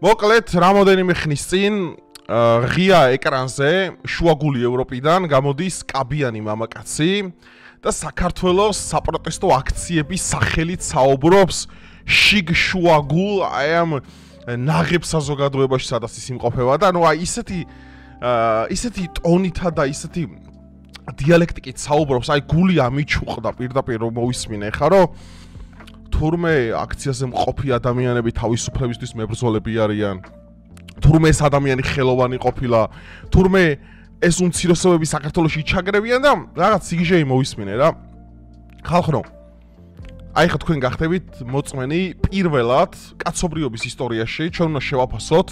მოკლედ, რამოდენიმე ხნის წინ ღია ეკრანზე შუაგული ევროპიდან გამოდის კაბიანი მამაკაცი და საქართველოს საპროტესტო აქციების სახელით საუბრობს შიგ შუაგულ აი ამ ნაღებ საზოგადოებაში სადაც ის იმყოფება და ანუ აი ისეთი ტონითა და ისეთი დიალექტიკით საუბრობს, აი გული ამიჩუყდა პირდაპირ რომ მოვისმინე ხა რომ თურმე აქციაზე მყოფი ადამიანები თავისუფლებისთვის მებრძოლები არიან. თურმე ეს ადამიანი ხელოვანი ყოფილა, თურმე ეს უმცირესობები საქართველოში ჩაგრევიან და რაღაც სიგიჟეი მოვისმინე რა. ხალხო, აი ხა თქვენ გახდებით მოწმენი პირველად კაცობრიობის ისტორიაში, ჩვენ უნდა შევაფასოთ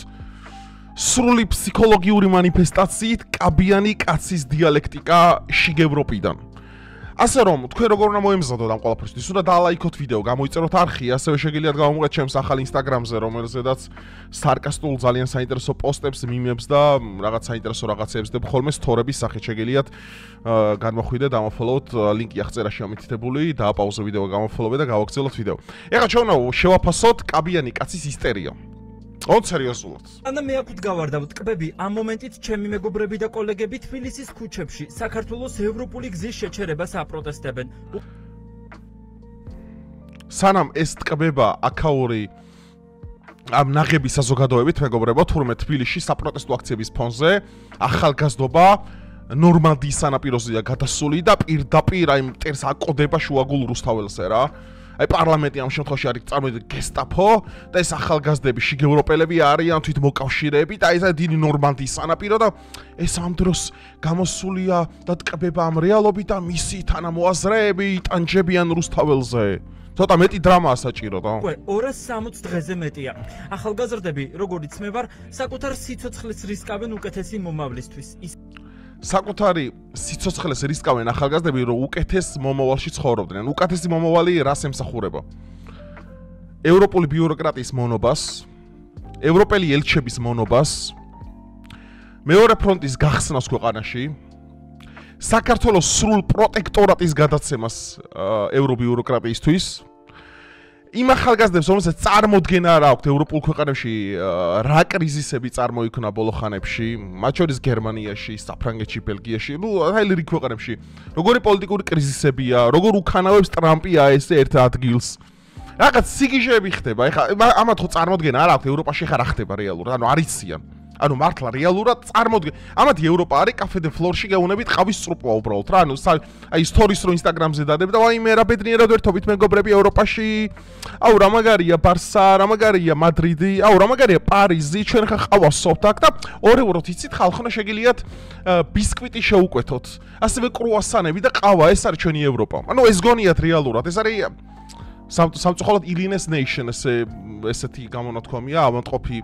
სრული ფსიქოლოგიური მანიფესტაციით კაბიანი კაცის დიალექტიკა შიგ ევროპიდან. ასე რომ თქვენ როგორ უნდა მოემზადოთ ამ ყველაფერს, უნდა დაალაიქოთ ვიდეო, გამოიწეროთ არხი, ასევე შეგიძლიათ გამომუღეთ ჩემს ახალ ინსტაგრამზე, რომელზედაც სარკასტულ ძალიან საინტერესო პოსტებს, მიმებს და რაღაც საინტერესო რაღაცეებს დებ ხოლმე სტორების სახით შეგიძლიათ განმოხვიდეთ, ამოფოლოვოთ, ლინკი აღწერაში ამითითებული, დააპაუზო ვიდეო, გამოფოლოვეთ და გავაგრძელოთ ვიდეო. ეხლა ჩვენ უნდა შევაფასოთ კაბიანი კაცის ისტერია. On სერიოზულად. ანა მე აქ ვდგავარდა ტკბები ამ მომენტით ჩემი მეგობრები და კოლეგები თბილისის ქუჩებში საქართველოს ევროპული გზის შეჩერებას აპროტესტებენ. სანამ ეს ტკბება აქაური ამ ნაღები საზოგადოებით მეგობრებო, თურმე თბილისში საპროტესტო აქციების ფონზე ახალგაზრდობა ნორმანდიის სანაპიროზეა გადასული და პირდაპირ აი მტერს აკოდება შუაგულ რუსთაველზე რა. აი პარლამენტი ამ შემთხვევაში არის წარმოიდგინეთ გესტაფო და ეს ახალგაზრდები შიგ ევროპელები არიან თვით მოკავშირეები და ეს დიდი ნორმანდიის სანაპირო და ეს ამ დროს გამოსულია და ტკბება ამ რეალობით და მისი თანამოაზრეები იტანჯებიან რუსთაველზე. ცოტა მეტი დრამაა საჭირო და. უკვე 260 დღეზე მეტია. ახალგაზრდები, როგორც მე ვარ, საკუთარ სიცოცხლეს რისკავენ უკეთესი მომავლისთვის. საკუთარი სიცოცხლეს რისკავენ ახალგაზრდები, რომ უკეთეს მომავალში ცხოვრობდნენ. უკეთესი მომავალი რას ემსახურება? ევროპული ბიუროკრატიის მონობას, ევროპელი ელჩების მონობას, მეორე ფრონტის გახსნას ქვეყანაში, საქართველოს სრულ პროტექტორატის გადაცემას ევრობიუროკრატიისთვის, იმ ახალგაზრდებს, რომელსაც წარმოდგენა არ აქვთ ევროპულ ქვეყანებში რა კრიზისები წარმოიქმნა ბოლო ხანებში, მათ შორის გერმანიაში, საფრანგეთში, ბელგიაში, აი რიგ ქვეყანებში, როგორი პოლიტიკური კრიზისებია, როგორ უქანავებს ტრამპი აესე ერთ ადგილს. რაღაც სიგიჟეები ხდება. ეხლა ამათ ხო წარმოდგენა არ აქვთ ევროპაში ხა რა ხდება რეალურად, ანუ არ იციან. ანუ მართლა რეალურად წარმოდგენ. ამათი ევროპა არის კაფე დე ფლორში გეუნებით ყავის სტრუპვა უბრალოდ რა. ანუ აი სტორის რო ინსტაგრამზე დადებ და აი მე რა ბედნიერად ვერთობით მეგობრები ევროპაში. აუ რა მაგარია ბარსა, რა მაგარია მადრიდი, აუ რა მაგარია პარიზი, ჩვენ ხა ყავასობთ აქ და ორევროთ იცით ხალხონა შეგიძლიათ ბისკვიტი შეუკვეთოთ. ასევე კრუასანები და ყავა, ეს არის ჩვენი ევროპა. ანუ ეს გონიათ რეალურად, ეს არის სამწუხაროდ Illinois Nation ესეთი გამონათქვამია, ავადმყოფი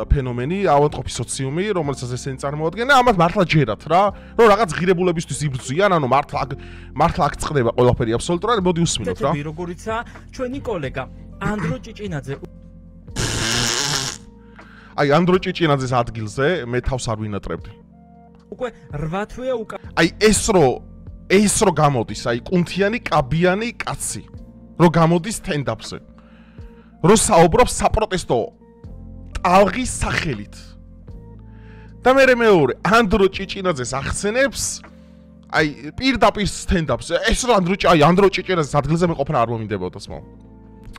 ფენომენი, ავადმყოფი სოციუმი, რომელსაც ესენი წარმოადგენენ, ამათ მართლა ჯერათ რა, რომ რაღაც ღირებულებისთვის იბრძვიან, ანუ მართლა აქ წდება ყველაფერი აბსოლუტურად, მოდი უსმინოთ რა. როგორიცაა ჩვენი კოლეგა ანდრო ჭიჭინაძე. აი ანდრო ჭიჭინაძეს ადგილზე მე თავს არ ვინატრებდი. უკვე 8 თვეა აი ეს რო გამოდის, აი კუნთიანი კაბიანი კაცი რო გამოდის თენდაფზე. რო საუბრობს საპროტესტო ტალღის სახელით. და მეორე ანდრო ჭიჭინაძეს ახსენებს აი პირდაპირ თენდაფზე. ეს რო ანდრო ჭიჭინაძეს ადგილზე მე ყოფნა არ მომინდებოდა სმო.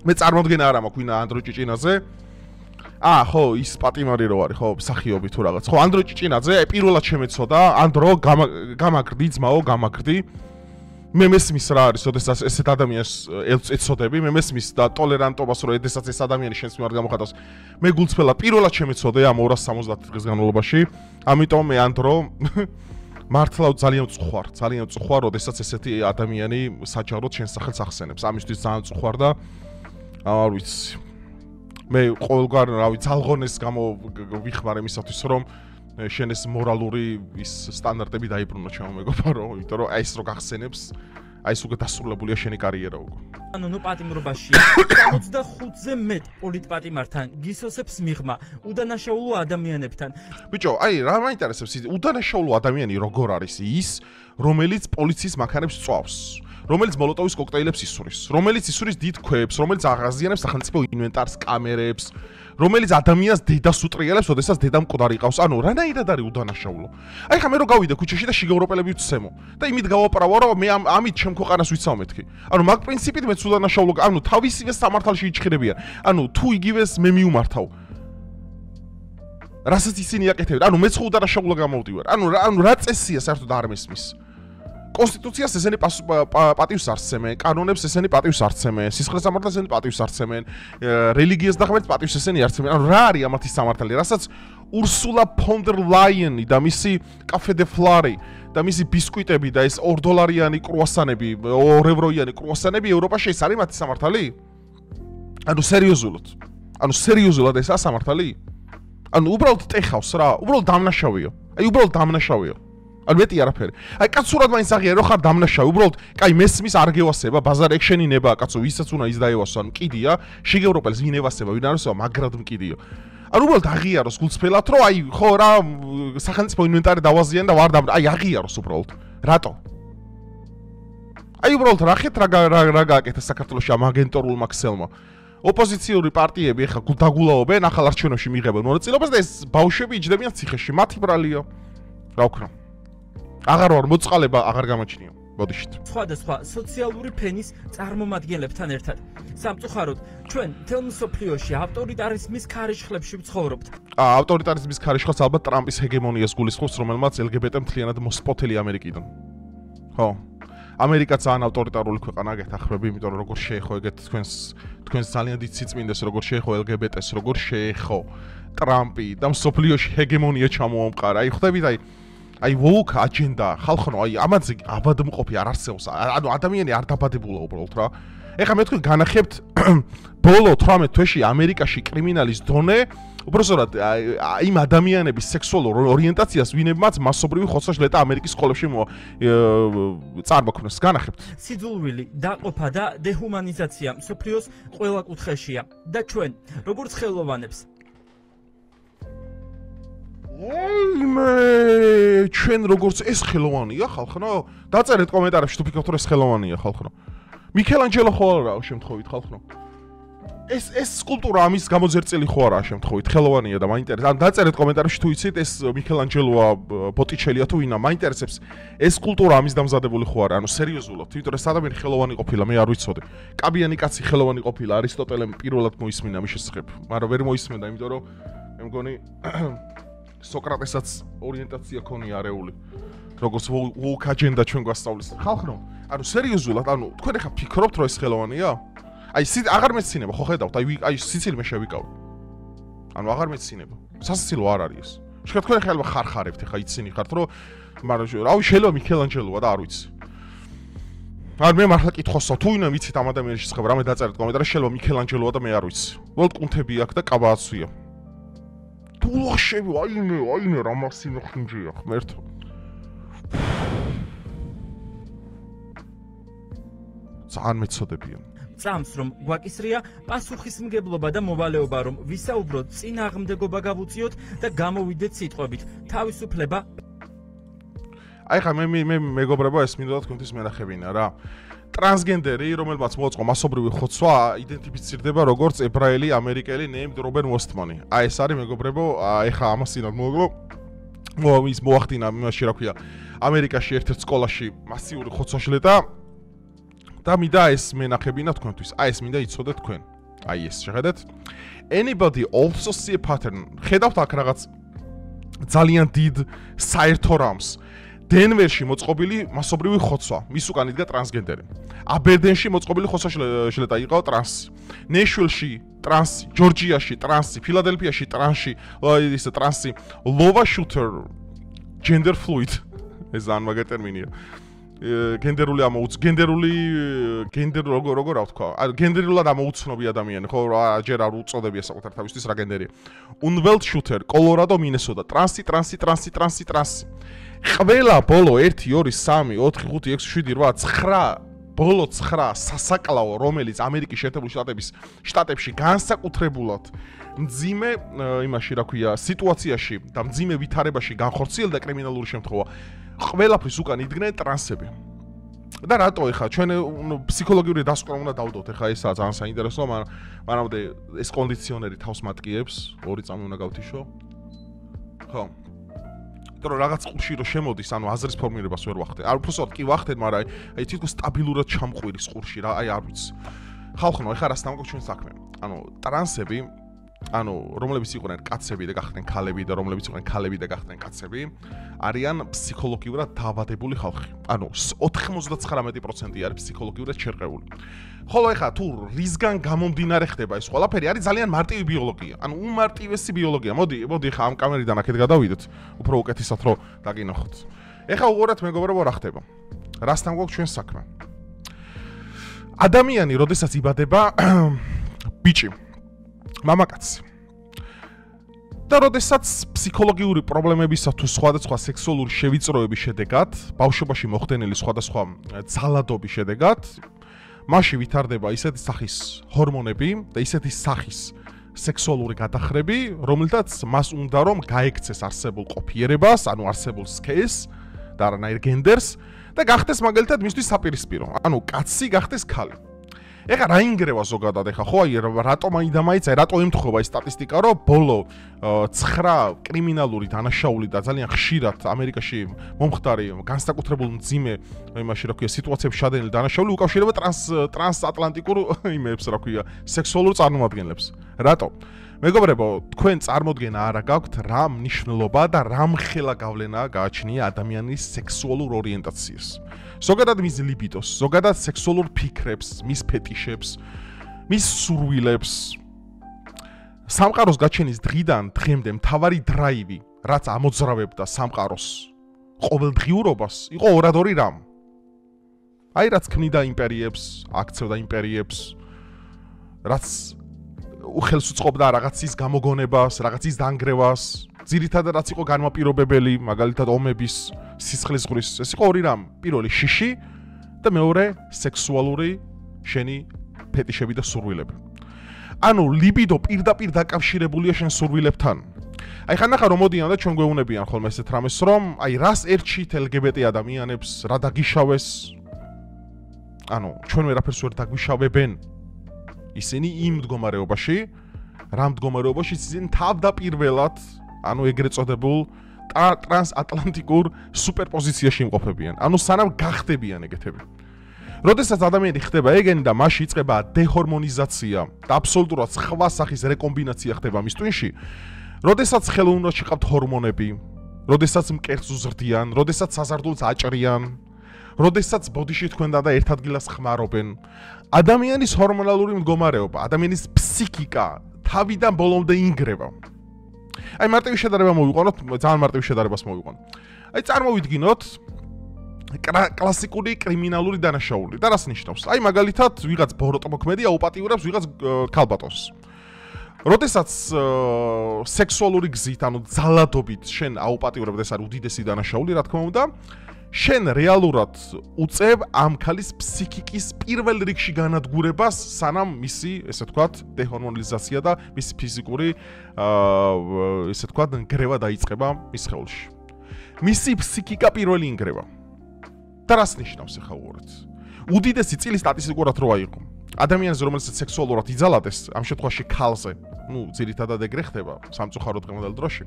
მე წარმოდგენა არ მაქვს ვინა ანდრო ჭიჭინაძე. ხო, ის პატიმარი რო არის, ხო, მსახიობი თუ რაღაც. ხო, ანდრო ჭიჭინაძე პირველად შემეცოდა, ანდრო გამაგრდი, ძმაო, გამაგრდი. მე მესმის რა არის, ოდესაც ესეთ ადამიანს ეცოდები, მე მესმის და ტოლერანტობას, რომ ოდესაც ეს ადამიანი შენს მიმართ გამოხატავს. მე გულწრფელად პირველად შემეცოდე ამ 270 დღის განმავლობაში. ამიტომ მე ანდრო მართლა ძალიან წუხვარ, ოდესაც ესეთი ადამიანი საჯაროდ შენს სახელს ახსენებს. ამისთვის ძალიან წუხვარ და არ ვიცი. მე ყოველგვარ, ძალღონეს ვიხმარ იმისათვის, რომ შენ ეს მორალური ის სტანდარტები დაიბრუნო ჩემო მეგობარო, იმიტომ რომ აი ეს რო გახსენებს, აი ეს უკვე დასრულებულია შენი კარიერა უკვე. ანუ პატიმრობაში 65-ზე მეტ პოლიტპატიმართან გისოსებს მიღმა უდანაშაულო ადამიანებთან. ბიჭო, აი რა მაინტერესებს, უდანაშაულო ადამიანი როგორ არის ის, რომელიც პოლიციის მანქანებს წვავს, რომელიც მოლოტოვის კოქტეილებს ისურის, რომელიც ისურის დიდ ქვებს, რომელიც აღაზიანებს სახელმწიფო ინვენტარს, კამერებს, რომელიც ადამიანს დედას უტრიალებს, ოდესაც დედა მკვდარი ყავს. ანუ რანაირად არის უდანაშაულო? აი ხა მე რო გავიდე ქუჩაში და შიგევროპელები ვცემო და იმით გავაправო, რომ მე ამით ჩემ ქვეყანას ვიცავ მეთქი. ანუ მაგ პრინციპით მეც უდანაშაულო, ანუ თავისივე სამართალში იჩხირებიან. ანუ თუ იგივეს მე მიუმართავ. რასაც ისინი აკეთებენ. ანუ მეც ხო უდანაშაულო გამოვდივარ. ანუ რა წესია საერთოდ არ მესმის. კონსტიტუციას ესენი პატივს არცემენ, კანონებს ესენი პატივს არცემენ, სისხლის სამართალს ესენი პატივს არცემენ, რელიგიას და ღმერთს პატივს ესენი არცემენ. ანუ რა არის ამათი სამართალი? რასაც ურსულა ფონ დერ ლაიენი და მისი კაფე დე ფლარი და მისი ბისკვიტები და ეს $2 კრუასანები, €2 კრუასანები ევროპაში ეს არის მათი სამართალი? ანუ სერიოზულად ესაა სამართალი? ანუ უბრალოდ ტეხავს რა, უბრალოდ დამნაშავეა. აი უბრალოდ დამნაშავეა. ანუ მეტი არაფერი. აი კაცურად მაინც აღიარა რომ ხარ დამნაშავე, უბრალოდ კაი მესმის არ გევასება, ბაზარ ექშენი ნება, კაცო, ვისაც უნდა ის დაევასო, ანუ კიდია, შიგევროპელს ვინ ევასება, ვინ არ ევასება, მაგრად მკიდიო. ანუ უბრალოდ აღიაროს გულწრფელად, რომ აი ხო რა სახელმწიფო ინვენტარი დავაზიან და ვარ აი აღიაროს უბრალოდ. რატო? აი უბრალოდ რახეთ რა გააკეთა საქართველოში ამ აგენტორულმა ქსელმა. ოპოზიციური პარტიები ახლა დაგულაობენ, ახალ არჩევნებში მიიღებენ მონაწილეობას და ეს ბავშვები იჯდებიან ციხეში. მათი ბრალია. რა ვქნა? აღარ ვარ მოწყალება, აღარ გამოჩნია. მოდიშით. სხვადასხვა სოციალური ფენის წარმომადგენლებთან ერთად. სამწუხაროდ, ჩვენ მთელ მსოფლიოში ავტორიტარიზმის ქარიშხლებში ვცხოვრობთ. ავტორიტარიზმის ქარიშხლს ალბათ ტრამპის ჰეგემონიას გულისხმობს, რომელმაც LGBT მთლიანად მოსპოთელი ამერიკიდან. ხო. ამერიკა ძალიან ავტორიტარული ქვეყანაა, გეთახმები, იმიტომ რომ როგორ შეეხო ეგეთ თქვენს ძალიან დიდ სიწმინდეს, როგორ შეეხო LGBT-ს, როგორ შეეხო ტრამპი და მსოფლიოში ჰეგემონია ჩამოამყარა. აი ხვდებით, აი woke agenda ხალხო აი ამაზე აბადმყოფი არ არსებობს. ანუ ადამიანი არ დაბადებულა უბრალოდ რა. ეხლა მე თქვენ განახებთ ბოლო 18 თვეში ამერიკაში კრიმინალის დონე უბრალოდ იმ ადამიანების სექსუალურ ორიენტაციას ვინებმაც მასობრივი ხოცვა შლეტა ამერიკის სკოლებში წარმოქმნეს. განახებთ. სიძულვილი, დაყოფა და დეჰუმანიზაცია მსოფლიოს ყველა კუთხეშია და ჩვენ როგორც ხელოვანებს მე ჩვენ როგორც ეს ხელოვანია ხალხო? დაწერეთ კომენტარებში თუ ფიქრობთ რომ ეს ხელოვანია ხალხო. მიქელანჯელო ხო არა შემთხვევით ხალხო? ეს სკულპტურა ამის გამოძერწილი ხო არა შემთხვევით ხელოვანია და მაინტერესებს. ან დაწერეთ კომენტარებში თუ იცით ეს მიქელანჯელოა ბოტიჩელია თუ ვინა მაინტერესებს ეს სკულპტურა ამის დამზადებული ხო არა? ანუ სერიოზულად, იმიტომ რომ ეს ადამიანი ხელოვანი ყოფილა, მე არ ვიცოდი. კაბიანი კაცი ხელოვანი ყოფილა, არისტოტელემ პირველად მოისმინა მის შესახებ, მაგრამ ვერ მოისმენდა, იმიტომ რომ მე მგონი სოკრატესაც ორიენტაცია ქონია არეული. როგორც woke agenda ჩვენ გვასწავლის. ხალხო, ანუ სერიოზულად, ანუ თქვენ ახლა ფიქრობთ რომ ეს ხელოვანია? აი აღარ მეცინება, ხო ხედავთ? აი სიცილი მე შევიკავ. ანუ აღარ მეცინება. სასაცილო არ არის ეს. შეგა თქვენ ახლა ხარხარებთ, ახლა იცინი ხართ რომ მაგრამ რავი შეიძლება მიქელანჯელოა და არ ვიცი. არ მე მართლა კითხოსო, თუ ვინა ვიცით ამ ადამიანის შესახებ, რამე დაწერეთ კომენტარში, შეიძლება მიქელანჯელოა და მე არ ვიცი. უბრალოდ კუნთები აქვს და კაბააცვია. თულაშები, აინე რა მასინო ხინჯია, ღმერთო. ძალიან მეცოდებიან. წამს რომ გვაკისრია პასუხისმგებლობა და მოვალეობა რომ ვისაუბროთ წინააღმდეგობა გავუწიოთ და გამოვიდეთ სიტყვებით თავისუფლება. აი ხა მე მეგობრებო ეს მინდოდა თქვენთვის მენახებინა რა. ტრანსგენდერი, რომელმაც მოაწყო მასობრივი ხოცვა, იდენტიფიცირდება როგორც ებრაელი ამერიკელი named Robert Wostman. აი ეს არის მეგობრებო, ეხა ამასინად ის მოახდინა იმაში რა ქვია, ამერიკაში ერთ-ერთ სკოლაში მასიური ხოცვა შლეტა და მინდა ეს მენახებინა თქვენთვის. აი ეს მინდა იცოდეთ თქვენ. აი ეს შეხედეთ. Anybody also see a pattern. ხედავთ აქ რაღაც ძალიან დიდ საერთო რამს. დენვერში მოწყობილი მასობრივი ხოცვა, მის უკან იდგა ტრანსგენდერი. აბერდენში მოწყობილი ხოცვა შლეტა იყო ტრანსი. ნეშვილში ტრანსი, ჯორჯიაში ტრანსი, ფილადელფიაში ტრანსი, ლოვა შუთერ, gender fluid. ეს ძალიან მაგარი ტერმინია. გენდერული როგორ რა ვთქვა? გენდერულად ამოუცნობი ადამიანი, ხო, ჯერ არ უწოდებია საკუთარ თავისთვის რა გენდერია. უნველდ შუთერ, კოლორადო, მინესოტა, ტრანსი. ყველა ბოლო 1 2 3 4 5 6 7 8 9 ბოლო 9 სასაკლაო რომელიც ამერიკის შეერთებული შტატებში განსაკუთრებულად მძიმე იმაში რა ქვია სიტუაციაში და მძიმე ვითარებაში განხორციელდა კრიმინალური შემთხვევა ყველაფრის უკან იდგნენ ტრანსები და რატო ეხა ჩვენ ფსიქოლოგიური დასკვნა უნდა დავდოთ ეხა ესაა ძალიან საინტერესო, მანამდე ეს კონდიციონერი თავს მატკიებს, 2 წამი უნდა გავთიშო. ხო. იმიტომ რომ რაღაც ყურში რო შემოდის, ანუ აზრის ფორმირებას ვერ ვახდე. არ უბრალოდ კი ვახდე, მაგრამ აი თვითონ სტაბილურად ჩამყვირის ყურში რა, აი არ ვიცი. ხალხო, ეხა რას დამკვირვებს ჩვენ საქმე. ანუ ტრანსები, ანუ რომლებიც იყვნენ კაცები და გახდნენ ქალები და რომლებიც იყვნენ ქალები და გახდნენ კაცები, არიან ფსიქოლოგიურად დაავადებული ხალხი. ანუ 99% არის ფსიქოლოგიურად შერყეული. ხოლო ეხა თუ რისგან გამომდინარე ხდება ეს ყველაფერი, არის ძალიან მარტივი ბიოლოგია. ანუ უმარტივესი ბიოლოგია. მოდი ეხა ამ კამერიდან აქეთ გადავიდეთ, უფრო უკეთესად რომ დაგინახოთ. ეხა უყურეთ მეგობრებო რა ხდება. რასთან გვაქვს ჩვენ საქმე? ადამიანი, როდესაც იბადება ბიჭი, მამაკაცი. და როდესაც ფსიქოლოგიური პრობლემებისა თუ სხვადასხვა სექსუალური შევიწროების შედეგად, ბავშვობაში მოხდენილი სხვადასხვა ძალადობის შედეგად, მასში ვითარდება ისეთი სახის ჰორმონები და ისეთი სახის სექსუალური გადახრები, რომელთაც მას უნდა რომ გაექცეს არსებულ ყოფიერებას, ანუ არსებულ სქესს და არანაირ გენდერს და გახდეს მაგალითად მისთვის საპირისპირო. ანუ კაცი გახდეს ხალი. ეხა რა ინგრევა ზოგადად ეხა ხო აი რატომ აიდამაიც აი რატო ემთხვევა ეს სტატისტიკა რომ ბოლო 9 კრიმინალური დანაშაული და ძალიან ხშირად ამერიკაში მომხდარი განსაკუთრებულ მძიმე იმაში რა ქვია სიტუაციებში შადენილი დანაშაული უკავშირდება ტრანსატლანტიკურ იმებს რა ქვია სექსუალურ წარმომადგენლებს. რატო? მეგობრებო, თქვენ წარმოდგენა არა გაქვთ რა მნიშვნელობა და რა მხელა გავლენა გააჩნია ადამიანის სექსუალურ ორიენტაციას. ზოგადად მის ლიბიდოს, ზოგადად სექსუალურ ფიქრებს, მის ფეტიშებს, მის სურვილებს. სამყაროს გაჩენის დღიდან დღემდე მთავარი დრაივი, რაც ამოძრავებდა სამყაროს ყოველდღიურობას, იყო ორადორი რამ. აი რაც ქმნიდა იმპერიებს, აქცევდა იმპერიებს, რაც უხელს უწყობდა რაღაცის გამოგონებას, რაღაცის დანგრევას, ძირითადად რაც იყო განმაპირობებელი, მაგალითად ომების, სისხლის ზღვრის, ეს იყო ორი რამ. პირველი შიში და მეორე სექსუალური შენი ფეტიშები და სურვილები. ანუ ლიბიდო პირდაპირ დაკავშირებულია შენ სურვილებთან. აი ხან ახლა რომ მოდიან და ჩვენ გვეუბნებიან ხოლმე ესეთ რამეს, რომ აი რას ერჩით LGBT ადამიანებს, რა დაგიშავეს. ანუ ჩვენ ვერაფერს ვერ დაგვიშავებენ. ისინი იმ მდგომარეობაში, რა მდგომარეობაში ისინი თავდაპირველად, ანუ ეგრეთ წოდებულ ტრანსატლანტიკურ სუპერპოზიციაში იმყოფებიან. ანუ სანამ გახდებიან ეგეთები. როდესაც ადამიანი ხდება ეგენი და მასში იწყება დეჰორმონიზაცია და აბსოლუტურად სხვა სახის რეკომბინაცია ხდება მის ტვინში, როდესაც ხელოვნებაში ყავთ ჰორმონები, როდესაც მკერდს უზრდიან, როდესაც საზარდულს აჭრიან, როდესაც ბოდიში თქვენ და ერთ ადგილას ხმარობენ, ადამიანის ჰორმონალური მდგომარეობა, ადამიანის ფსიქიკა თავიდან ბოლომდე ინგრევა. აი მარტივი შედარება მოვიყვანოთ, ძალიან მარტივი შედარებას მოვიყვანოთ. აი წარმოვიდგინოთ კლასიკური კრიმინალური დანაშაული. და რას ნიშნავს? აი მაგალითად ვიღაც ბოროტმოქმედი აუპატიურებს ვიღაც ქალბატონს. როდესაც სექსუალური გზით, ანუ ძალადობით შენ აუპატიურებ და ეს არის უდიდესი დანაშაული, რა თქმა უნდა, შენ რეალურად უწევ ამ ქალის ფსიქიკის პირველ რიგში განადგურებას, სანამ მისი, ესე ვთქვათ, დეჰორმონიზაცია და მისი ფიზიკური ესე ვთქვათ, ნგრევა დაიწყება მის სხეულში. მისი ფსიქიკა პირველი ინგრევა. და რას ნიშნავს ახლა უყურეთ? უდიდესი წილი სტატისტიკურად რო აიღო. ადამიანზე, რომელსაც სექსუალურად იძალადეს, ამ შემთხვევაში ქალზე, ძირითადად ეგრე ხდება სამწუხაროდ დღევანდელ დროში.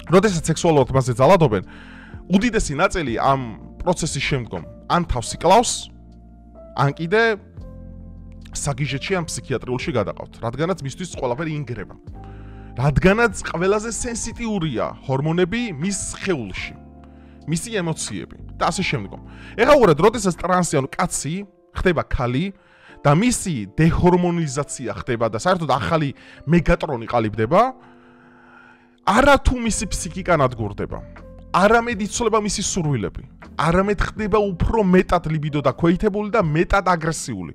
როდესაც სექსუალურად მასზე ძალადობენ, უდიდესი ნაწილი ამ პროცესის შემდგომ ან თავს იკლავს, ან კიდე საგიჟეთში ან ფსიქიატრიულში გადაყავთ, რადგანაც მისთვის ყველაფერი ინგრევა. რადგანაც ყველაზე სენსიტიურია ჰორმონები მის სხეულში, მისი ემოციები და ასე შემდგომ. ეხლა უყურეთ, როდესაც ტრანსი, ანუ კაცი ხდება ქალი და მისი დეჰორმონიზაცია ხდება და საერთოდ ახალი მეგატრონი ყალიბდება, არათუ მისი ფსიქიკა ნადგურდება. არამედ იცვლება მისი სურვილები, არამედ ხდება უფრო მეტად ლიბიდო დაქვეითებული და მეტად აგრესიული.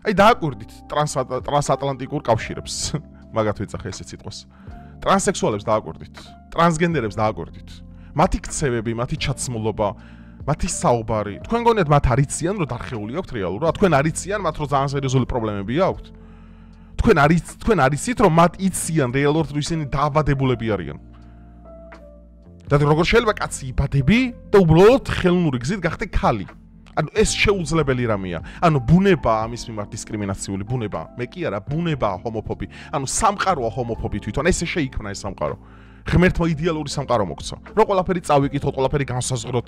აი დააკვირდით ტრანსატლანტიკურ კავშირებს, მაგათ ვეძახე ესეთ სიტყვას. ტრანსექსუალებს დააკვირდით, ტრანსგენდერებს დააკვირდით. მათი ქცევები, მათი ჩაცმულობა, მათი საუბარი, თქვენ გონიათ მათ არიციან, რომ დარხეული აქვთ რეალურად? თქვენ არიციან მათ, რომ ძალიან სერიოზული პრობლემები აქვთ? თქვენ არიცით, რომ მათ იციან რეალურად, რომ ისინი დაავადებულები არიან? და როგორ შეიძლება კაცი იბადები და უბრალოდ ხელოვნური გზით გახდე ქალი. ანუ ეს შეუძლებელი რამეა. ანუ ბუნება ამის მიმართ დისკრიმინაციული ბუნება. მე კი არა, ბუნებაა ჰომოფობი. ანუ სამყაროა ჰომოფობი თვითონ. ესე შეიქმნა ეს სამყარო. ღმერთმა იდეალური სამყარო მოგცა. რომ ყველაფერი წავიკითხოთ, ყველაფერი განსაზღვროთ.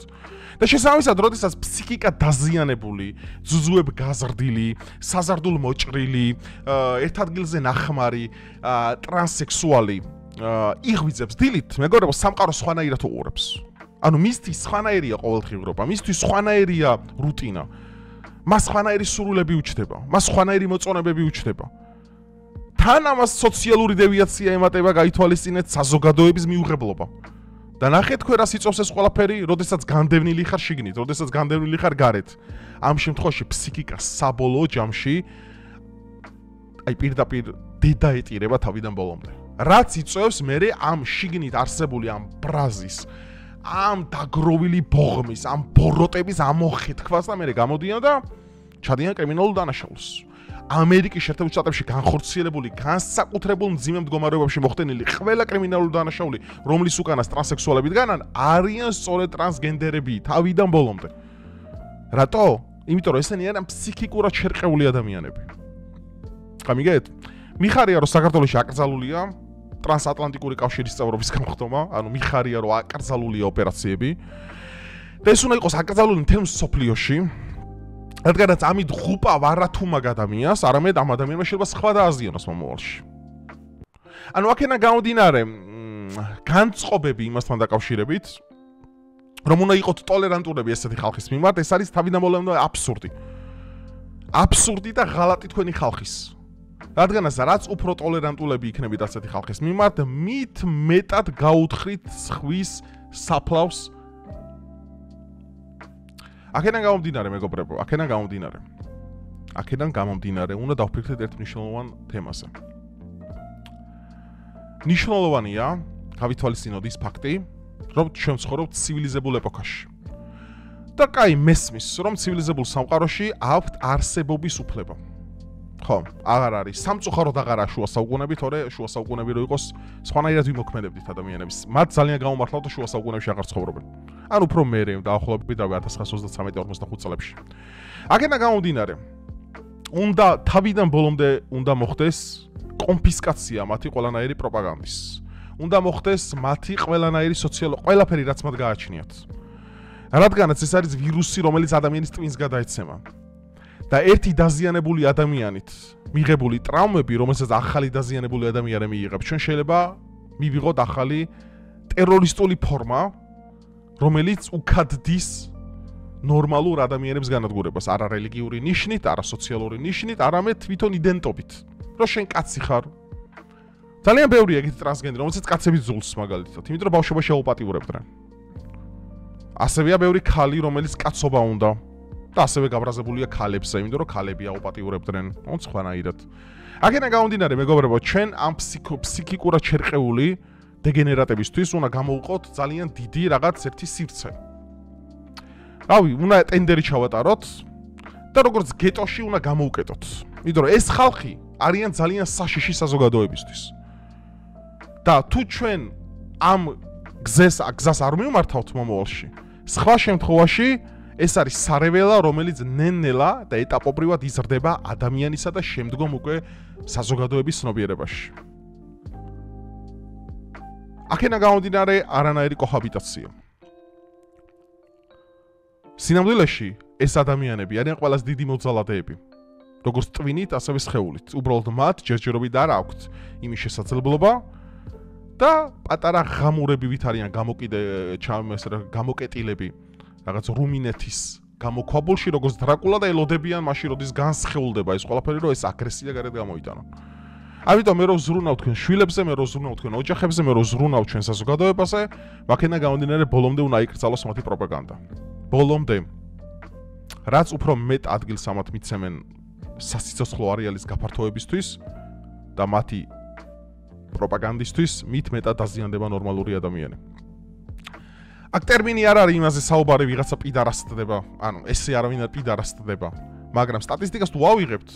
და შესაბამისად, როდესაც ფსიქიკა დაზიანებული, ძუძუებ გაზრდილი, საზარდულ მოჭრილი, ერთ ადგილზე ნახმარი, ტრანსსექსუალი იღვიძებს დილით, მეგობრებო, სამყარო სხვანაირად უყურებს. ანუ მისთვის სხვანაირია ყოველდღიურობა, მისთვის სხვანაირია რუტინა. მას სხვანაირი სურვილები უჩნდება, მას სხვანაირი მოწონებები უჩნდება. თან ამას სოციალური დევიაცია ემატება გაითვალისწინეთ საზოგადოების მიუღებლობა. და ნახეთ თქვენ რას იწვევს ეს ყველაფერი, როდესაც განდევნილი ხარ შიგნით, როდესაც განდევნილი ხარ გარეთ. ამ შემთხვევაში ფსიქიკა საბოლოო ჯამში აი პირდაპირ დედაეტირება თავიდან ბოლომდე. რაც იწვევს მე ამ შიგნით არსებული ამ ბრაზის, ამ დაგროვილი ბოღმის, ამ ბოროტების ამოხეთქვას და მე გამოდიან და ჩადიან კრიმინალურ დანაშაულს. ამერიკის შეერთებულ შტატებში განხორციელებული განსაკუთრებულ მძიმე მდგომარეობებში მოხდენილი ყველა კრიმინალური დანაშაული, რომლის უკანას ტრანსსექსუალები დგანან, არიან სწორედ ტრანსგენდერები თავიდან ბოლომდე. რატო? იმიტომ რომ ესენი არიან ფსიქიკურად შერყეული ადამიანები. გამიგეთ? მიხარია რომ საქართველოში აკრძალულია ტრანსატლანტიკური კავშირის წევრობის გამხდომა, ანუ მიხარია რომ აკრძალულია ოპერაციები. და ეს უნდა იყოს აკრძალული მთელ მსოფლიოში. რადგანაც ამით ღუპა ვარათუმაგ ადამიანს, არამედ ამ ადამიანმა შეიძლება სხვა დააზიანოს მომავალში. ანუ აქედან გამომდინარე, განწყობები იმასთან დაკავშირებით, რომ უნდა იყოთ ტოლერანტურები ესეთი ხალხის მიმართ, ეს არის თავიდან ბოლომდე აბსურდი. აბსურდი და ღალატი თქვენი ხალხის. რადგანაც რაც უფრო ტოლერანტულები იქნებით ასეთი ხალხის მიმართ, მით მეტად გაუთხრით ხვის საფლავს. აქედან გამომდინარე, მეგობრებო, აქედან გამომდინარე, უნდა დავფიქრდეთ ერთ მნიშვნელოვან თემაზე. მნიშვნელოვანია გავითვალისწინოთ ის ფაქტი, რომ ჩვენ ვცხოვრობთ ცივილიზებულ ეპოქაში. და კაი მესმის, რომ ცივილიზებულ სამყაროში აქვთ არსებობის უფლება. ხო, აღარ არის სამწუხაროდ აღარა შუა საუკუნეები, თორე შუა საუკუნეები რო იყოს, სხვანაირად ვიმოქმედებდით ადამიანებს. მათ ძალიან გაუმართლავთ და შუა საუკუნეებში აღარ ცხოვრობენ. ან უფრო მერე დაახლოებით 1923-45 წლებში. აქედან გამომდინარე, უნდა თავიდან ბოლომდე უნდა მოხდეს კონფისკაცია მათი ყველანაირი პროპაგანდის. უნდა მოხდეს მათი ყველანაირი ყველაფერი რაც მათ გააჩნიათ. რადგანაც ეს არის ვირუსი, რომელიც ადამიანის ტვინს გადაეცემა. და ერთი დაზიანებული ადამიანით მიღებული ტრავმები, რომელსაც ახალი დაზიანებული ადამიანი მიიღებს, ჩვენ შეიძლება მივიღოთ ახალი ტერორისტული ფორმა, რომელიც უკადდის ნორმალურ ადამიანებს განადგურებას, არა რელიგიური ნიშნით, არა სოციალური ნიშნით, არამედ თვითონ იდენტობით. რომ შენ კაცი ხარ. ძალიან ბევრია ეგეთი ტრანსგენდერი, რომელსაც კაცები ძულს მაგალითად, იმიტომ რომ ბავშვობაში აუპატიურებდნენ. ასევეა ბევრი ქალი, რომელიც კაცობა უნდა და ასევე გაბრაზებულია ქალებსა, იმიტომ რომ ქალები აუპატიურებდნენ, ოღონდ სხვანაირად. აქედან გამომდინარე, მეგობრებო, ჩვენ ამ ფსიქიკურად შერყეული დეგენერატებისთვის უნდა გამოვყოთ ძალიან დიდი რაღაც ერთი სივრცე. რავი, უნდა ტენდერი ჩავატაროთ და როგორც გეტოში უნდა გამოვკეტოთ. იმიტომ რომ ეს ხალხი არიან ძალიან საშიში საზოგადოებისთვის. და თუ ჩვენ ამ გზას არ მივმართავთ მომავალში, სხვა შემთხვევაში ეს არის სარეველა, რომელიც ნენელა და ეტაპობრივად იზრდება ადამიანისა და შემდგომ უკვე საზოგადოების ცნობიერებაში. აქედან გამომდინარე არანაირი კოჰაბიტაცია. სინამდვილეში ეს ადამიანები არიან ყველაზე დიდი მოძალადეები. როგორც ტვინით, ასევე სხეულით. უბრალოდ მათ ჯერჯერობით არ აქვთ იმის შესაძლებლობა და პატარა ღამურებივით არიან გამოკეტილები რაღაც რუმინეთის გამოქვაბულში, როგორც დრაკულა და ელოდებიან მაშინ, როდის განსხეულდება ეს ყველაფერი, რომ ეს აგრესია გარეთ გამოიტანონ. ამიტომ მე რო ზრუნავ თქვენ შვილებზე, მე რო ზრუნავ თქვენ ოჯახებზე, მე რო ზრუნავ ჩვენ საზოგადოებაზე, აქედან გამომდინარე ბოლომდე უნდა იკრძალოს მათი პროპაგანდა. ბოლომდე რაც უფრო მეტ ადგილს ამათ მიცემენ სასიცოცხლო არეალის გაფართოებისთვის და მათი პროპაგანდისთვის, მით მეტად დაზიანდება ნორმალური ადამიანი. აქ ტერმინი არ არის იმაზე საუბარი ვიღაცა პიდარასტდება, ანუ ესე არავინ არ პიდარასტდება, მაგრამ სტატისტიკას თუ ავიღებთ,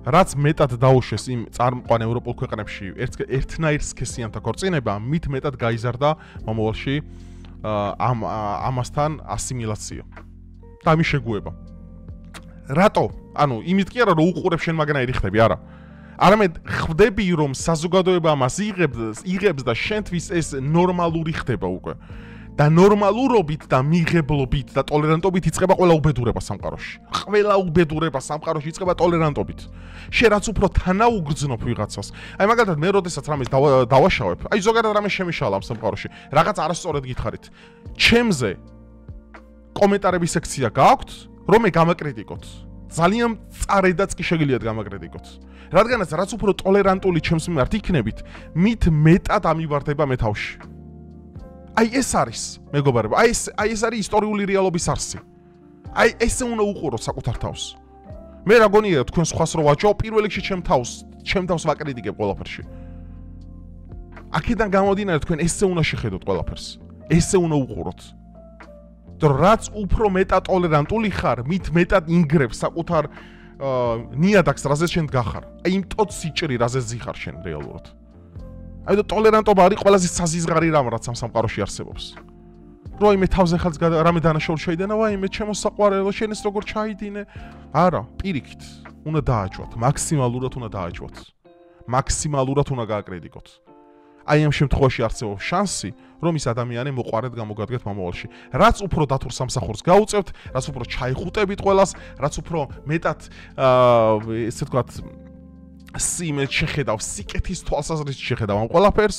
რაც მეტად დაუშვეს იმ წარმყვან ევროპულ ქვეყნებში ერთნაირ სქესიანთა ქორწინება, მით მეტად გაიზარდა მომავალში ამასთან ასიმილაცია. და ამის შეგუება. რატო? ანუ იმით კი არა რომ უყურებ შენ მაგნაირი ხდები, არა. არამედ ხვდები რომ საზოგადოება ამას იღებს და შენთვის ეს ნორმალური ხდება უკვე. და ნორმალურობით და მიღებლობით და ტოლერანტობით იწყება ყველა უბედურება სამყაროში. ყველა უბედურება სამყაროში იწყება ტოლერანტობით. შენ რაც უფრო თანაუგრძნობ ვიღაცას. აი მაგალითად მე როდესაც რამეს დავაშავებ, აი ზოგადად რამე შემიშალა ამ სამყაროში. რაღაც არასწორად გითხარით. ჩემზე კომენტარების სექცია გააქვთ, რომ მე გამაკრიტიკოთ. ძალიან წარედაც კი შეგიძლიათ გამაკრიტიკოთ. რადგანაც რაც უფრო ტოლერანტული ჩემს მიმართ იქნებით, მით მეტად ამივარდება მე თავში. აი ეს არის მეგობარებო, აი ეს არის ისტორიული რეალობის არსი. აი ესე უნდა უყუროთ საკუთარ თავს. მე რა გონია თქვენ სხვას რო ვაჭო, პირველ რიგში ჩემ თავს ვაკრიტიკებ ყველაფერში. აქედან გამომდინარე თქვენ ესე უნდა შეხედოთ ყველაფერს. ესე უნდა უყუროთ. რაც უფრო მეტად ტოლერანტული ხარ, მით მეტად ინგრევს საკუთარ ნიადაგს, რაზეც შენ გახარ. აი იმ ტოტ სიჭრი, რაზეც ზიხარ შენ რეალურად. აი და ტოლერანტობა არის ყველაზე საზიზღარი რამ, რაც ამ სამყაროში არსებობს. რო აი მე თავზე ხალხს რამე დანაშაული შეიდენა, ვაი მე ჩემო საყვარელო, შენ ეს როგორ ჩაიდინე? არა, პირიქით, უნდა დააჭვათ, მაქსიმალურად უნდა დააჭვათ. მაქსიმალურად უნდა გააკრიტიკოთ. აი ამ შემთხვევაში არსებობს შანსი, რომ ის ადამიანი მოყარეთ გამოგადგეთ მომავალში. რაც უფრო დათურ სამსახურს გაუწევთ, რაც უფრო ჩაიხუტებით ყველას, რაც უფრო მეტად ესე ვთქვათ სიმეთ შეხედავ, სიკეთის თვალსაზრისით შეხედავ ამ ყველაფერს,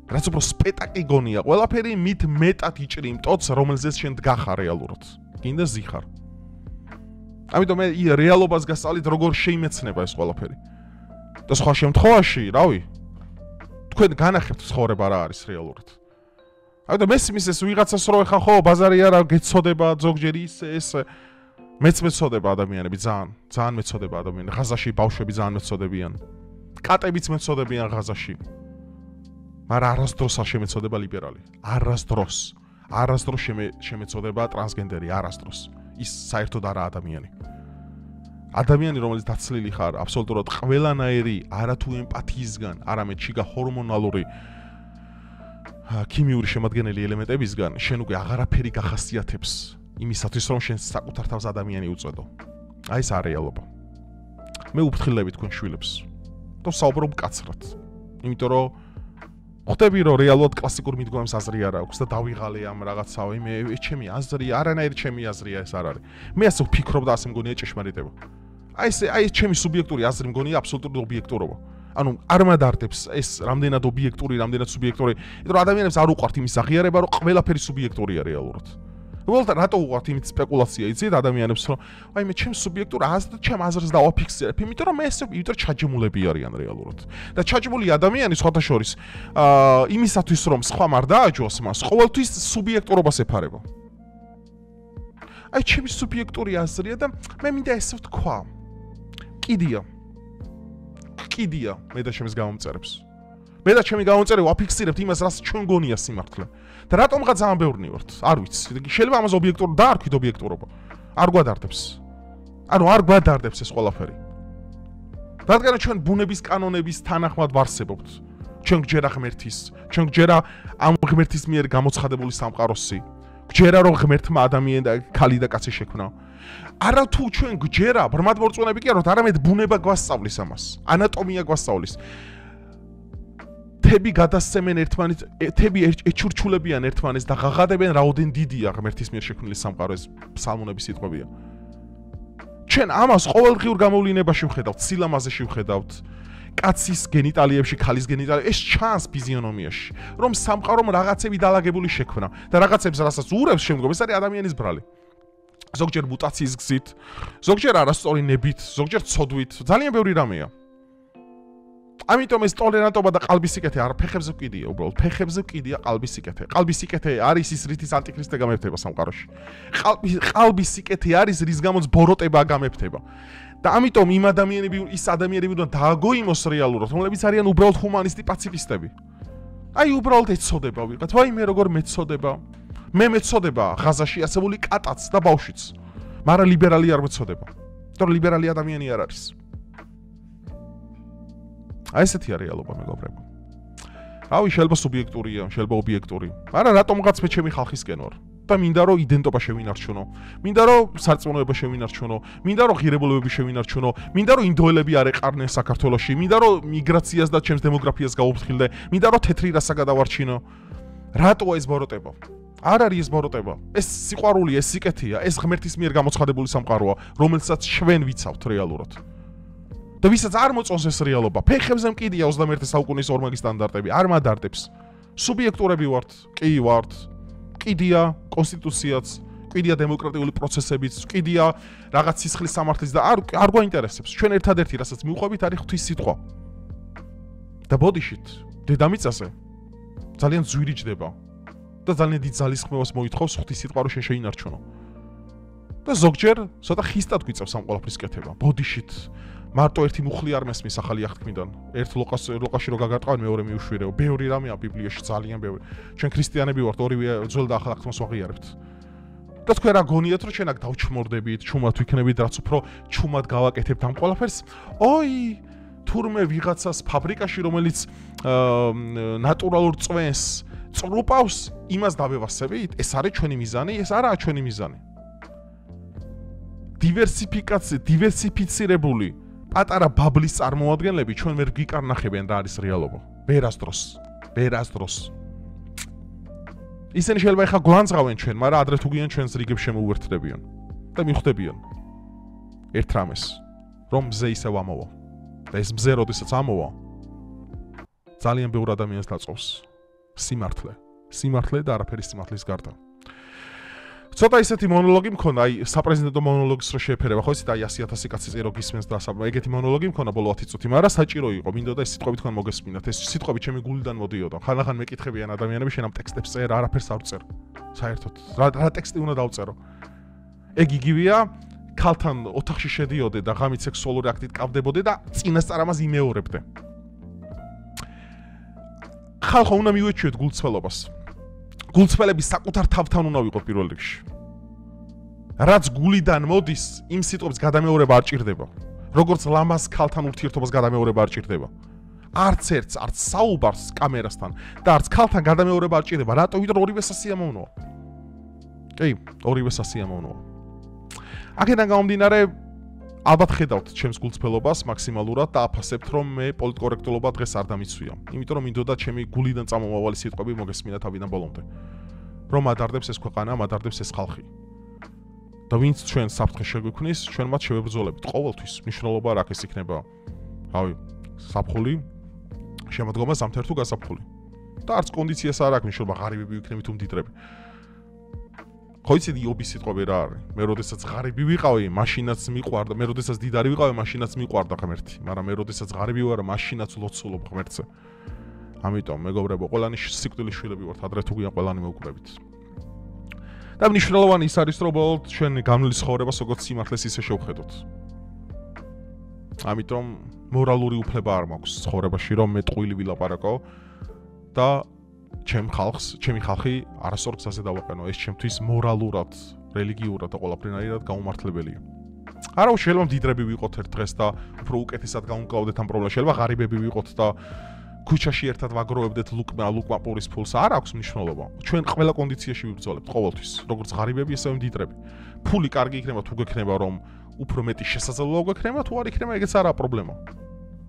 რაც უფრო სპექტაკლი გონია ყველაფერი, მით მეტად იჭრი იმ ტოტს, რომელზეც შენ დგახარ რეალურად. გინდა ზიხარ. ამიტომ მე რეალობას გასწავლით, როგორ შეიმეცნება ეს ყველაფერი. და სხვა შემთხვევაში, რავი, თქვენ განახებთ ცხოვრება რა არის რეალურად. ამიტომ მესმის ეს ვიღაცას რო ეხა ხო ბაზარი არა გეცოდება ზოგჯერ ეს მეც მეცოდება ადამიანები ძალიან მეცოდება ადამიანები. ღაზაში ბავშვები ძალიან მეცოდებიან. კატებიც მეცოდებიან ღაზაში. მაგრამ არასდროს არ შემეცოდება ლიბერალი. არასდროს შემეცოდება ტრანსგენდერი, არასდროს. ის საერთოდ არა ადამიანი. ადამიანი, რომელიც დაცლილი ხარ, აბსოლუტურად ყველანაირი არათუ ემპათიისგან, არამედ შიგა ჰორმონალური ქიმიური შემადგენელი ელემენტებისგან, შენ უკვე აღარაფერი გახასიათებს იმისათვის, რომ შენ საკუთარ თავს ადამიანი უწოდო. აი ეს არეალობა. მე უფრთხილები თქვენ შვილებს. და საუბრობ კაცრად. იმიტომ რომ ხვდები რომ რეალურად კლასიკურ მიდგომას აზრი არ აქვს და დავიღალე ამ რაღაცაო, მე ჩემი აზრი, არანაირი ჩემი აზრია ეს არ არის. მე ასე ვფიქრობ და ასე მგონია ჭეშმარიტება. აი ჩემი სუბიექტური აზრი მგონია აბსოლუტური ობიექტურობა. ანუ არ მადარდებს ეს რამდენად ობიექტური, რამდენად სუბიექტური, იმიტომ რომ ადამიანებს არ უყვართ იმის აღიარება, რომ ყველაფერი სუბიექტურია რეალურად. უბრალოდ რატო უყვართ იმით სპეკულაცია იცით ადამიანებს, რომ აი მე ჩემს სუბიექტურ აზრს და ჩემ აზრს დავაფიქსირებ, იმიტომ რომ იმიტომ ჩაჯმულები არიან რეალურად. და ჩაჯმული ადამიანი სხვათა შორის იმისათვის რომ სხვა არ დააჯოს მას, ყოველთვის სუბიექტურობას ეფარება. აი ჩემი სუბიექტური აზრია და მე მინდა ესე ვთქვა. კიდია მე და ჩემს გამომწერებს. მე და ჩემი გამომწერი ვაფიქსირებთ იმას, რაც ჩვენ გონია სიმართლე. და რატომღა ძალიან ბევრი ვართ? არ ვიცი. შეიძლება ამას ობიექტური დაარქვით ობიექტურობა. არ გვადარდებს. ანუ არ გვადარდებს ეს ყველაფერი. რადგან ჩვენ ბუნების კანონების თანახმად ვარსებობთ. ჩვენ გჯერა ღმერთის, ჩვენ გჯერა ამ ღმერთის მიერ გამოცხადებული სამყაროსი. გჯერა რომ ღმერთმა ადამიანი და ქალი და კაცი შექმნა. არა თუ ჩვენ გჯერა, ბრმადმორწმუნეები კი აროთ, არამედ ბუნება გვასწავლის ამას. ანატომია გვასწავლის. თები გადასცემენ ერთმანეთს, თები ეჩურჩულებიან ერთმანეთს და ღაღადებენ რაოდენ დიდია ღმერთის მიერ შექმნილი სამყარო, ეს ფსალმუნების სიტყვებია. ჩვენ ამას ყოველდღიურ გამოვლინებაში ვხედავთ, სილამაზეში ვხედავთ, კაცის გენიტალიებში, ქალის გენიტალიებში, ეს ჩანს ფიზიონომიაში, რომ სამყარომ რაღაცები დალაგებული შექმნა და რაღაცებს რასაც ურევს შემდგომ, ეს არის ადამიანის ბრალი. ზოგჯერ მუტაციის გზით, ზოგჯერ არასწორი ნებით, ზოგჯერ ცოდვით, ძალიან ბევრი რამეა. ამიტომ ეს ტოლერანტობა და ყალბის სიკეთე არ ფეხებზე ვკიდია, უბრალოდ ფეხებზე ვკიდია ყალბის სიკეთე. ყალბის სიკეთე არის ის რითის ანტიქრისტე გამეფთება სამყაროში. ყალბის სიკეთე არის რის გამოც ბოროტება გამეფთება. და ამიტომ იმ ადამიანები უნდა დააგოიმოს რეალურად, რომლებიც არიან უბრალოდ ჰუმანისტი პაციფისტები. აი უბრალოდ ეცოდება ვიღაც, ვაი მე როგორ მეცოდება. მე მეცოდება ღაზაში ასეული კატაც და ბავშვიც. მაგრამ ლიბერალი არ მეცოდება. იმიტომ რომ ლიბერალი ადამიანი არ არის. აი ესეთი არის რეალობა მეგობრებო. რავი, შეიძლება სუბიექტურია, შეიძლება ობიექტური. მაგრამ რატომღაც მე ჩემი ხალხისკენ ვარ. და მინდა რომ იდენტობა შევინარჩუნო. მინდა რომ სარწმუნოება შევინარჩუნო. მინდა რომ ღირებულებები შევინარჩუნო. მინდა რომ ინდოელები არ ეყარნენ საქართველოში. მინდა რომ მიგრაციას და ჩემს დემოგრაფიას გაუფრთხილდე. მინდა რომ თეთრი რასა გადავარჩინო. რატოა ეს ბოროტება? არ არის ეს ბოროტება. ეს სიყვარულია, ეს სიკეთეა, ეს ღმერთის მიერ გამოცხადებული სამყაროა, რომელსაც ჩვენ ვიცავთ რეალურად. და ვისაც არ მოწონს ეს რეალობა, ფეხებზე მკიდია 21 საუკუნის ორმაგი სტანდარტები, არ მადარდებს. სუბიექტურები ვართ, კი ვართ. მკიდია კონსტიტუციაც, მკიდია დემოკრატიული პროცესებიც, მკიდია რაღაც სისხლის სამართლიც და არ გვაინტერესებს. ჩვენ ერთადერთი რასაც მივყვებით არის ღვთის სიტყვა. და ბოდიშით, დედამიწაზე ძალიან ძვირი ჯდება. და ძალიან დიდ ძალისხმევას მოითხოვს ღვთის სიტყვა რომ შეინარჩუნო. და ზოგჯერ ცოტა ხისტად გვიწევს ამ ყველაფრის კეთება. ბოდიშით მარტო ერთი მუხლი არ მესმის ახალი აღთქმიდან. ერთ ლოყაში რო გაგარტყავენ, მეორე მიუშვირეო. ბევრი რამეა ბიბლიაში, ძალიან ბევრი. ჩვენ ქრისტიანები ვართ, ორივე ძველ და ახალ აღთქმას ვაღიარებთ. და თქვენ რა გონიათ რომ ჩვენ აქ დავჩმორდებით, ჩუმად ვიქნებით, რაც უფრო ჩუმად გავაკეთებთ ამ ყველაფერს? ოი, თურმე ვიღაცას ფაბრიკაში, რომელიც ნატურალურ წვენს წრუპავს, იმას დავევასებით? ეს არის ჩვენი მიზანი? ეს არაა ჩვენი მიზანი. დივერსიფიცირებული პატარა ბაბლის წარმოადგენლები ჩვენ ვერ გიკარნახებიან რა არის რეალობა. ვერასდროს. ისინი შეიძლება ეხა გვანძღავენ ჩვენ, მაგრამ ადრე თუ გიან ჩვენს რიგებს შემოუერთდებიან და მიხვდებიან ერთ რამეს, რომ მზე ისევ ამოვა. და ეს მზე როდესაც ამოვა, ძალიან ბევრ ადამიანს დაწოვს სიმართლე და არაფერი სიმართლის გარდა. ცოტა ისეთი მონოლოგი მქონდა, აი საპრეზიდენტო მონოლოგს რო შეეფერება, ხო იცით, აი 100,000 კაცი წერო გისმენს და ეგეთი მონოლოგი მქონდა ბოლო 10 წუთი, მაგრამ საჭირო იყო, მინდოდა ეს სიტყვები თქვენ მოგესმინათ, ეს სიტყვები ჩემი გულიდან მოდიოდა. ხანახან მეკითხებიან ადამიანები, შენ ამ ტექსტებს წერ, არაფერს არ წერ. საერთოდ, რა ტექსტი უნდა დავწერო? ეგ იგივეა, ქალთან ოთახში შედიოდე და ღამით სექსუალური აქტით კავდებოდე და წინასწარ ამას იმეორებდე. ხალხო უნდა მივეჩვიოთ გულწრფელობას. გულწრფელები საკუთარ თავთან უნდა ვიყოთ პირველ რიგში. რაც გულიდან მოდის, იმ სიტყვებს გადამეორება არ ჭირდება. როგორც ლამაზ ქალთან ურთიერთობას გადამეორება არ ჭირდება. არც ერთს, არც საუბარს კამერასთან და არც ქალთან გადამეორება არ ჭირდება. რატო? ვიდრე ორივე სასიამოვნოა. კი, ორივე სასიამოვნოა. აქედან გამომდინარე, ალბათ ხედავთ ჩემს გულწრფელობას მაქსიმალურად და აფასებთ, რომ მე პოლიტკორექტულობა დღეს არ დამიცვია. იმიტომ რომ მინდოდა ჩემი გულიდან წამომავალი სიტყვები მოგესმინა თავიდან ბოლომდე. რომ ადარდებს ეს ქვეყანა, ადარდებს ეს ხალხი. და ვინც ჩვენ საფრთხეს შეგვიქმნის, ჩვენ მათ შევებრძოლებით ყოველთვის. მნიშვნელობა რა ეს იქნება? რავი, საფხული, შემოდგომა ზამთარ თუ გასაფხული. და არც კონდიციას არ აქვს მნიშვნელობა ღარიბები ვიქნები თუ მდიდრები. ხო იცით იობის სიტყვები რა არის? მე როდესაც ღარიბი ვიყავი, მაშინაც მიყვარდა, მე როდესაც დიდარი ვიყავი, მაშინაც მიყვარდა ღმერთი, მაგრამ მე როდესაც ღარიბი ვარ, მაშინაც ლოცულობ ღმერთზე. ამიტომ მეგობრებო, ყველანი სიკვდილის შვილები ვართ, ადრე თუ გიან ყველანი მოვუკვდებით. და მნიშვნელოვანი ის არის, რომ უბრალოდ ჩვენ განვლის ცხოვრებას როგორც სიმართლეს ისე შევხედოთ. ამიტომ მორალური უფლება არ მაქვს ცხოვრებაში, რომ მე ტყუილი ვილაპარაკო და ჩემი ხალხი არასწორ გზაზე დავაყენო. ეს ჩემთვის მორალურად, რელიგიურად და ყველაფრინაირად გაუმართლებელია. არა, შეიძლება მდიდრები ვიყოთ ერთ დღეს და უფრო უკეთესად გავუმკლავდეთ ამ პრობლემას. შეიძლება ღარიბები ვიყოთ და ქუჩაში ერთად ვაგროვებდეთ ლუკმა პურის ფულს. არ აქვს მნიშვნელობა. ჩვენ ყველა კონდიციაში ვიბრძოლებთ ყოველთვის, როგორც ღარიბები, ისე მდიდრები. ფული კარგი იქნება თუ გექნება, რომ უფრო მეტი შესაძლებლობა გვექნება, თუ არ იქნება, ეგეც არაა პრობლემა.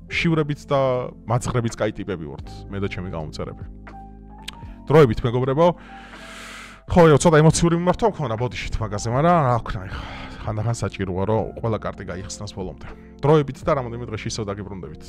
შივრებიც და მაცხრებიც კაი ტიპები ვართ, მე და ჩემი გამომწერები. დროებით მეგობრებო, ხო, ცოტა ემოციური მიმართვა მქონდა ბოდიშით მაგაზე, მაგრამ რა ვქნა, ხანდახან საჭიროა, რომ ყველა კარტი გაიხსნას ბოლომდე. დროებით და რამოდენიმე დღეში ისევ დაგიბრუნდებით.